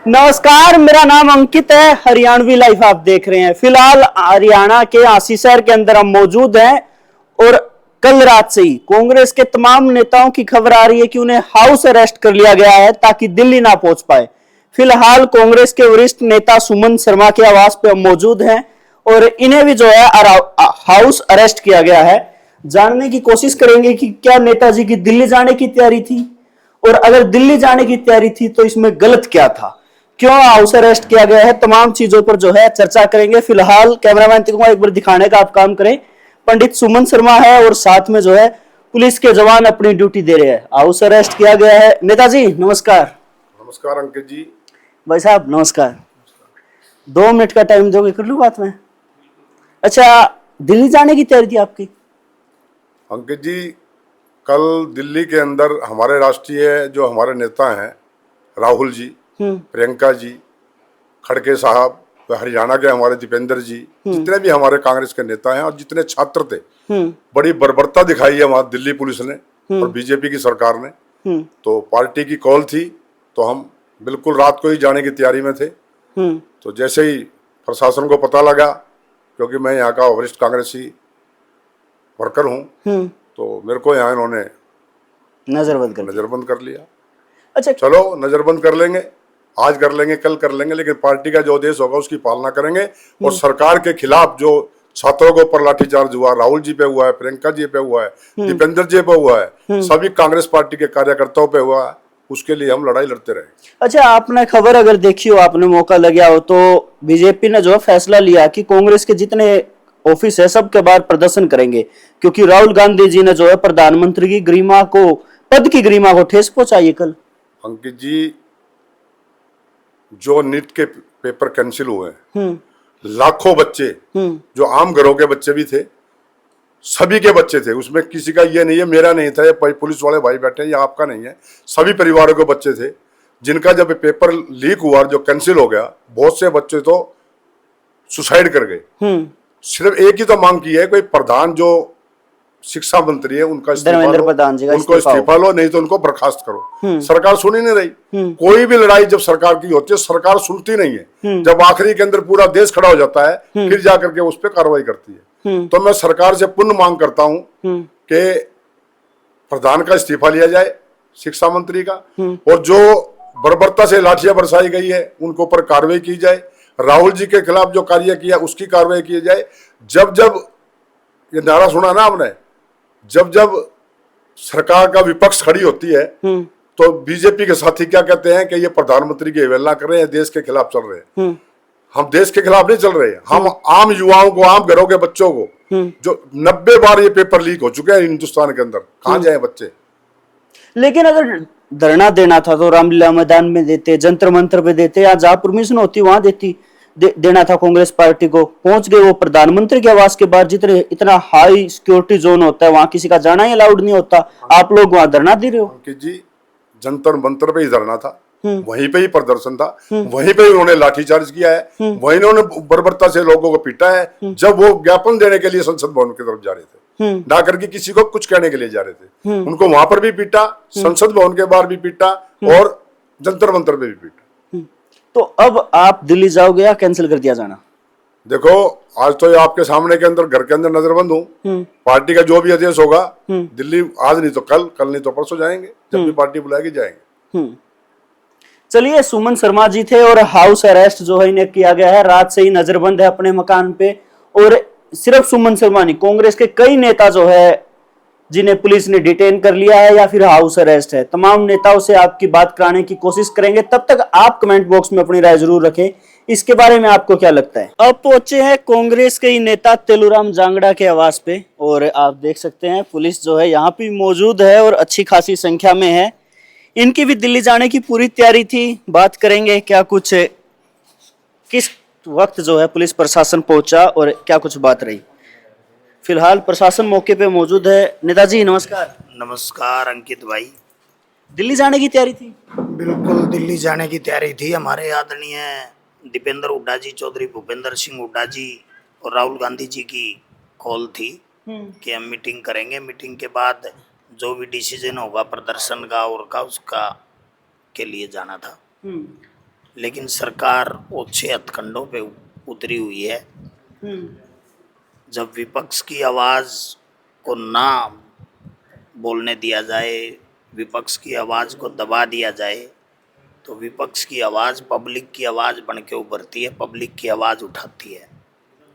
नमस्कार, मेरा नाम अंकित है। हरियाणवी लाइफ आप देख रहे हैं। फिलहाल हरियाणा के आसी शहर के अंदर हम मौजूद हैं और कल रात से ही कांग्रेस के तमाम नेताओं की खबर आ रही है कि उन्हें हाउस अरेस्ट कर लिया गया है ताकि दिल्ली ना पहुंच पाए। फिलहाल कांग्रेस के वरिष्ठ नेता सुमन शर्मा के आवास पे हम मौजूद हैं और इन्हें भी जो है हाउस अरेस्ट किया गया है। जानने की कोशिश करेंगे कि क्या नेताजी की दिल्ली जाने की तैयारी थी, और अगर दिल्ली जाने की तैयारी थी तो इसमें गलत क्या था, क्यों हाउस अरेस्ट किया गया है, तमाम चीजों पर जो है चर्चा करेंगे। फिलहाल कैमरामैन को एक बार दिखाने का आप काम करें। पंडित सुमन शर्मा है और साथ में जो है पुलिस के जवान अपनी ड्यूटी दे रहे हैं। हाउस अरेस्ट किया गया है। नेताजी नमस्कार। नमस्कार अंकित जी। भाई साहब नमस्कार। 2 मिनट का टाइम दोगे, कर लूं बात में? अच्छा, दिल्ली जाने की तैयारी थी आपकी? अंकित जी, कल दिल्ली के अंदर हमारे राष्ट्रीय जो हमारे नेता हैं राहुल जी, प्रियंका जी, खड़गे साहब, हरियाणा के हमारे दीपेंद्र जी, जितने भी हमारे कांग्रेस के नेता हैं और जितने छात्र थे, बड़ी बर्बरता दिखाई है वहां दिल्ली पुलिस ने और बीजेपी की सरकार ने। तो पार्टी की कॉल थी तो हम बिल्कुल रात को ही जाने की तैयारी में थे। तो जैसे ही प्रशासन को पता लगा, क्योंकि मैं यहाँ का वरिष्ठ कांग्रेसी वर्कर हूँ, तो मेरे को यहाँ इन्होंने नजरबंद कर लिया। अच्छा, चलो नजरबंद कर लेंगे, आज कर लेंगे, कल कर लेंगे, लेकिन पार्टी का जो आदेश होगा उसकी पालना करेंगे। और सरकार के खिलाफ जो छात्रों के ऊपर लाठीचार्ज हुआ, राहुल जी पे हुआ है, प्रियंका जी पे हुआ है, दीपेंद्र जी पे हुआ है, सभी कांग्रेस पार्टी के कार्यकर्ताओं पे हुआ है, उसके लिए हम लड़ाई लड़ते रहे। अच्छा, आपने खबर अगर देखी हो, आपने मौका लगा हो, तो बीजेपी ने जो फैसला लिया कि कांग्रेस के जितने ऑफिस है सबके बाहर प्रदर्शन करेंगे, क्योंकि राहुल गांधी जी ने जो है प्रधानमंत्री की गरिमा को, पद की गरिमा को ठेस पहुंचाई कल। अंकित जी, जो नीट के पेपर कैंसिल हुए, लाखों बच्चे, जो आम घरों के बच्चे भी थे, सभी के बच्चे थे, उसमें किसी का ये नहीं है मेरा नहीं था, ये पुलिस वाले भाई बैठे हैं, ये आपका नहीं है, सभी परिवारों के बच्चे थे जिनका जब पेपर लीक हुआ, जो कैंसिल हो गया, बहुत से बच्चे तो सुसाइड कर गए। सिर्फ एक ही तो मांग की है, कोई प्रधान जो शिक्षा मंत्री है उनका इस्तीफा लो, नहीं तो उनको बर्खास्त करो। सरकार सुन ही नहीं रही। कोई भी लड़ाई जब सरकार की होती है सरकार सुनती नहीं है। जब आखिरी के अंदर पूरा देश खड़ा हो जाता है फिर जाकर के उस पर कार्रवाई करती है। तो मैं सरकार से पुनः मांग करता हूं कि प्रधान का इस्तीफा लिया जाए, शिक्षा मंत्री का, और जो बर्बरता से लाठियां बरसाई गई है उनके ऊपर कार्रवाई की जाए। राहुल जी के खिलाफ जो कार्य किया उसकी कार्रवाई की जाए। जब जब ये नारा सुना ना आपने, जब जब सरकार का विपक्ष खड़ी होती है तो बीजेपी के साथी क्या कहते हैं कि ये प्रधानमंत्री की अवहेलना कर रहे हैं, देश के खिलाफ चल रहे हैं। हम देश के खिलाफ नहीं चल रहे, हम आम युवाओं को, आम घरों के बच्चों को, जो 90 बार ये पेपर लीक हो चुके हैं हिंदुस्तान के अंदर, कहां जाए बच्चे? लेकिन अगर धरना देना था तो रामलीला मैदान में देते, जंतर मंतर पे देते, या जहां परमिशन होती वहां देना था कांग्रेस पार्टी को। पहुंच गए वो प्रधानमंत्री के आवास के बाहर, जितने इतना हाई सिक्योरिटी जोन होता है वहां किसी का जाना ही अलाउड नहीं होता, आप लोग वहां धरना दे रहे हो। अंकित जी, जंतर मंतर पे ही धरना था, वहीं पे ही प्रदर्शन था, वहीं पे ही उन्होंने लाठीचार्ज किया है, वहीं उन्होंने बर्बरता से लोगों को पीटा है। जब वो ज्ञापन देने के लिए संसद भवन की तरफ जा रहे थे, ना करके किसी को कुछ कहने के लिए जा रहे थे, उनको वहां पर भी पीटा, संसद भवन के बाहर भी पीटा और जंतर मंतर पे भी पीटा। तो अब आप दिल्ली जाओगे या कैंसिल कर दिया जाना? देखो, आज तो आपके सामने के अंदर, घर के अंदर नजरबंद हूँ। पार्टी का जो भी आदेश होगा, दिल्ली आज नहीं तो कल, कल नहीं तो परसों जाएंगे, जब भी पार्टी बुलाएगी जाएंगे। चलिए, सुमन शर्मा जी थे और हाउस अरेस्ट जो है इन्हें किया गया है, रात से ही नजरबंद है अपने मकान पे। और सिर्फ सुमन शर्मा नहीं, कांग्रेस के कई नेता जो है जिन्हें पुलिस ने डिटेन कर लिया है या फिर हाउस अरेस्ट है। तमाम नेताओं से आपकी बात कराने की कोशिश करेंगे। तब तक आप कमेंट बॉक्स में अपनी राय जरूर रखें, इसके बारे में आपको क्या लगता है। अब पहुंचे हैं कांग्रेस के ही नेता तेलूराम जांगड़ा के आवास पे, और आप देख सकते हैं पुलिस जो है यहाँ पे मौजूद है और अच्छी खासी संख्या में है। इनकी भी दिल्ली जाने की पूरी तैयारी थी। बात करेंगे क्या कुछ, किस वक्त जो है पुलिस प्रशासन पहुंचा और क्या कुछ बात रही। फिलहाल प्रशासन मौके पे मौजूद है। नेताजी नमस्कार। नमस्कार अंकित भाई। दिल्ली जाने की तैयारी थी? बिल्कुल दिल्ली जाने की तैयारी थी। हमारे आदरणीय दीपेंद्र हुड्डा जी, चौधरी भूपेंद्र सिंह हुड्डा जी और राहुल गांधी जी की कॉल थी कि हम मीटिंग करेंगे। मीटिंग के बाद जो भी डिसीजन होगा प्रदर्शन का और का, उसका के लिए जाना था। लेकिन सरकार ओछे हथकंडों पे उतरी हुई है। जब विपक्ष की आवाज़ को ना बोलने दिया जाए, विपक्ष की आवाज़ को दबा दिया जाए, तो विपक्ष की आवाज़ पब्लिक की आवाज़ बन के उभरती है, पब्लिक की आवाज़ उठाती है।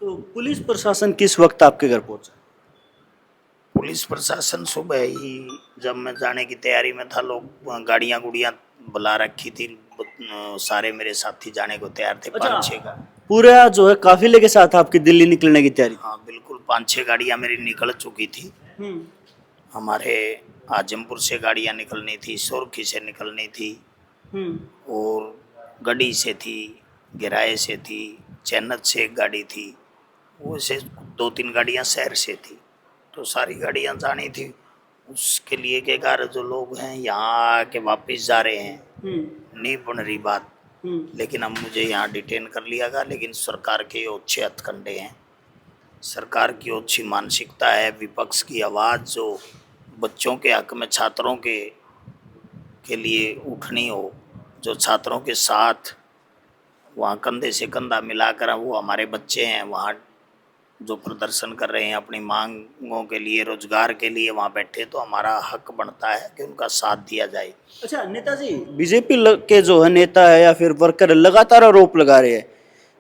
तो पुलिस प्रशासन किस वक्त आपके घर पहुंचा? पुलिस प्रशासन सुबह ही, जब मैं जाने की तैयारी में था, लोग गाड़ियाँ गुड़ियाँ बुला रखी थी, सारे मेरे साथी जाने को तैयार थे। अच्छा। 5-6 का, पूरा जो है काफिले के साथ आपकी दिल्ली निकलने की तैयारी? हाँ बिल्कुल, 5-6 गाड़ियाँ मेरी निकल चुकी थी। हमारे आजमपुर से गाड़ियाँ निकलनी थी, सोरखी से निकलनी थी, और गढ़ी से थी, गिराए से थी, चैनत से एक गाड़ी थी, वो से 2-3 गाड़ियाँ शहर से थी। तो सारी गाड़ियाँ जानी थी। उसके लिए के कार्य जो लोग हैं यहाँ आके वापस जा रहे हैं, नहीं बन रही बात। लेकिन अब मुझे यहाँ डिटेन कर लिया गया। लेकिन सरकार के अच्छे हथकंडे हैं, सरकार की अच्छी मानसिकता है। विपक्ष की आवाज़ जो बच्चों के हक में, छात्रों के लिए उठनी हो, जो छात्रों के साथ वहाँ कंधे से कंधा मिलाकर, वो हमारे बच्चे हैं वहाँ जो प्रदर्शन कर रहे हैं अपनी मांगों के लिए, रोजगार के लिए वहाँ बैठे, तो हमारा हक बनता है कि उनका साथ दिया जाए। अच्छा नेताजी, बीजेपी के जो है नेता है या फिर वर्कर लगातार आरोप लगा रहे हैं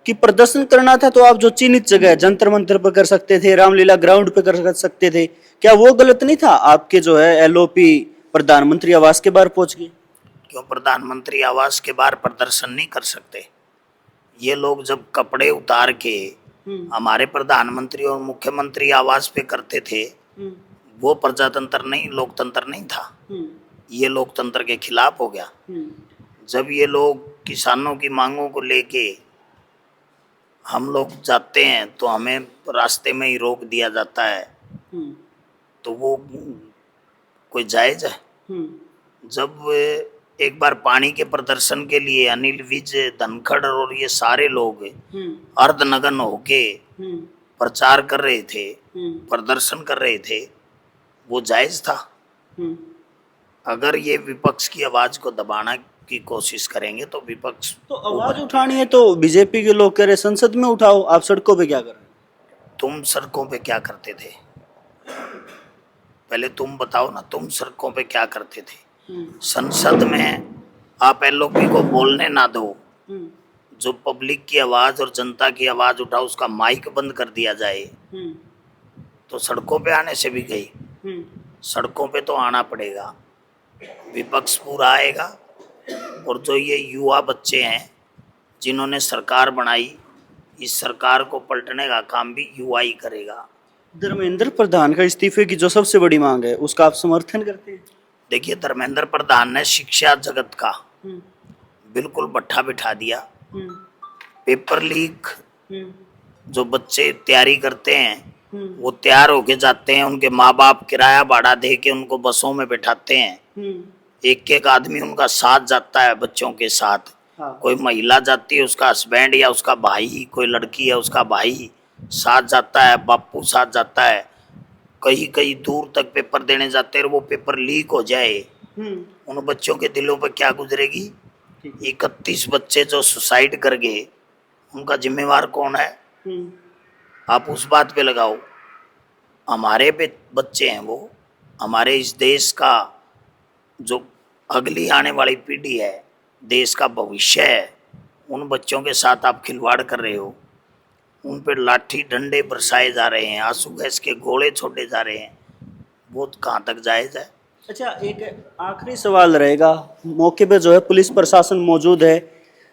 कि प्रदर्शन करना था तो आप जो चिन्हित जगह जंतर मंतर पर कर सकते थे, रामलीला ग्राउंड पे कर सकते थे, क्या वो गलत नहीं था? आपके जो है एलओपी प्रधानमंत्री आवास के बाहर पहुंच गए। क्यों प्रधानमंत्री आवास के बाहर प्रदर्शन नहीं कर सकते? ये लोग जब कपड़े उतार के हमारे प्रधानमंत्री और मुख्यमंत्री आवास पे करते थे, वो प्रजातंत्र नहीं, लोकतंत्र नहीं था। ये लोकतंत्र के खिलाफ हो गया। जब ये लोग किसानों की मांगों को लेके हम लोग जाते हैं तो हमें रास्ते में ही रोक दिया जाता है, तो वो कोई जायज है? जब एक बार पानी के प्रदर्शन के लिए अनिल विज, धनखड़ और ये सारे लोग अर्धनग्न होके प्रचार कर रहे थे, प्रदर्शन कर रहे थे, वो जायज था? अगर ये विपक्ष की आवाज को दबाना की कोशिश करेंगे तो विपक्ष तो आवाज उठानी है तो बीजेपी के लोग कह रहे संसद में उठाओ, आप सड़कों पे क्या कर रहे हैं? तुम सड़कों पे क्या करते थे? पहले तुम बताओ ना, तुम सड़कों पे क्या करते थे? संसद में आप एलओपी को बोलने ना दो, जो पब्लिक की आवाज और जनता की आवाज उठाओ उसका माइक बंद कर दिया जाए, तो सड़कों पे आने से भी गई। सड़कों पे तो आना पड़ेगा, विपक्ष पूरा आएगा। और जो ये युवा बच्चे हैं जिन्होंने सरकार बनाई, इस सरकार को पलटने का काम भी युवा ही करेगा। धर्मेंद्र प्रधान का इस्तीफे की जो सबसे बड़ी मांग है उसका आप समर्थन करते हैं? देखिए, धर्मेंद्र प्रधान ने शिक्षा जगत का बिल्कुल भट्ठा बिठा दिया। पेपर लीक जो बच्चे तैयारी करते हैं वो तैयार होके जाते हैं, उनके माँ बाप किराया भाड़ा दे के उनको बसों में बैठाते हैं। एक एक आदमी उनका साथ जाता है बच्चों के साथ। हाँ। कोई महिला जाती है, उसका हस्बैंड या उसका भाई, कोई लड़की है उसका भाई साथ जाता है, बापू साथ जाता है। कहीं कहीं दूर तक पेपर देने जाते हैं, वो पेपर लीक हो जाए, उन बच्चों के दिलों पर क्या गुजरेगी? 31 बच्चे जो सुसाइड कर गए, उनका जिम्मेवार कौन है? आप उस बात पे लगाओ। हमारे पे बच्चे हैं, वो हमारे इस देश का जो अगली आने वाली पीढ़ी है, देश का भविष्य है, उन बच्चों के साथ आप खिलवाड़ कर रहे हो। उन पर लाठी डंडे बरसाए जा रहे हैं, आंसू गैस के गोले छोड़े जा रहे हैं। वो कहाँ तक जायज़ है? अच्छा, एक आखिरी सवाल रहेगा। मौके पे जो है पुलिस प्रशासन मौजूद है,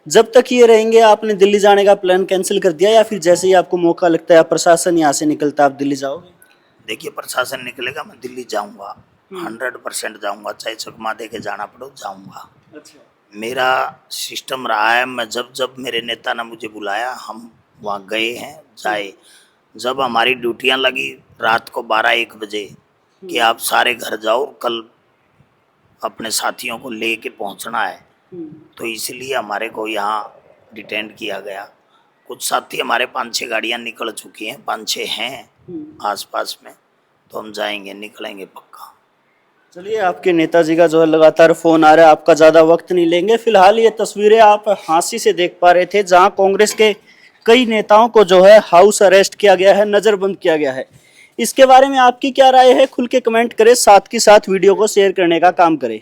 जब तक ये रहेंगे आपने दिल्ली जाने का प्लान कैंसिल कर दिया या फिर जैसे ही आपको मौका लगता है प्रशासन यहाँ से निकलता आप दिल्ली जाओगे? देखिए, प्रशासन निकलेगा, मैं दिल्ली जाऊंगा, 100% जाऊंगा, चाहे चकमा दे के जाना पड़ो, जाऊंगा। अच्छा। मेरा सिस्टम रहा है, मैं जब जब मेरे नेता ने मुझे बुलाया हम वहाँ गए हैं, जाए। जब हमारी ड्यूटियाँ लगी रात को 12-1 बजे कि आप सारे घर जाओ, कल अपने साथियों को ले के पहुँचना है, तो इसलिए हमारे को यहाँ डिटेन किया गया। कुछ साथी हमारे 5-6 गाड़ियाँ निकल चुकी हैं, 5-6 हैं आसपास में, तो हम जाएंगे, निकलेंगे पक्का। चलिए, आपके नेताजी का जो है लगातार फोन आ रहा है, आपका ज्यादा वक्त नहीं लेंगे। फिलहाल ये तस्वीरें आप हांसी से देख पा रहे थे, जहां कांग्रेस के कई नेताओं को जो है हाउस अरेस्ट किया गया है, नजरबंद किया गया है। इसके बारे में आपकी क्या राय है, खुल के कमेंट करें, साथ ही साथ वीडियो को शेयर करने का काम करें।